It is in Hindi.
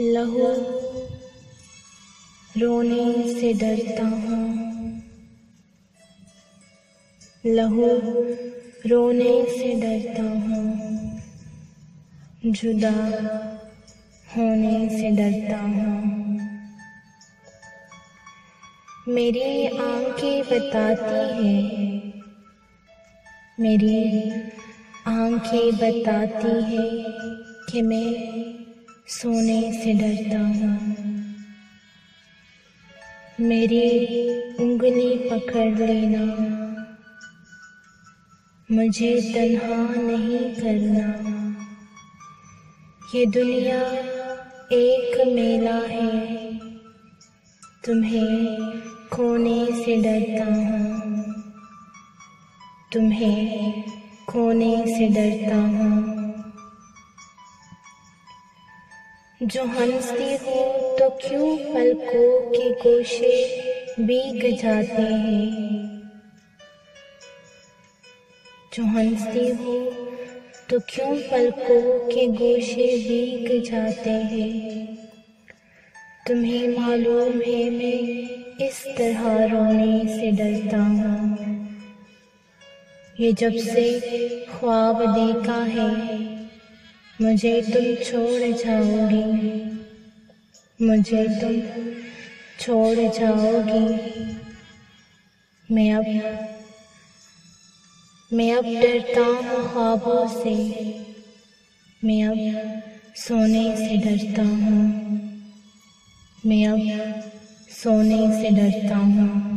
लहू रोने से डरता हूँ, लहू रोने से डरता हूँ, जुदा होने से डरता हूँ। मेरी आंखें बताती हैं, मेरी आंखें बताती हैं कि मैं सोने से डरता हूँ। मेरी उंगली पकड़ लेना, मुझे तन्हा नहीं करना। ये दुनिया एक मेला है, तुम्हें खोने से डरता हूँ, तुम्हें खोने से डरता हूँ। जो हंसती हो तो क्यों पलकों के गोशे भीग जाते हैं, जो हंसती हो तो क्यों पलकों के गोशे भीग जाते हैं। तुम्हें मालूम है मैं इस तरह रोने से डरता हूँ। ये जब से ख्वाब देखा है, मुझे तुम छोड़ जाओगी, मुझे तुम छोड़ जाओगी। मैं अब डरता हूँ ख्वाबों से, मैं अब सोने से डरता हूँ, मैं अब सोने से डरता हूँ।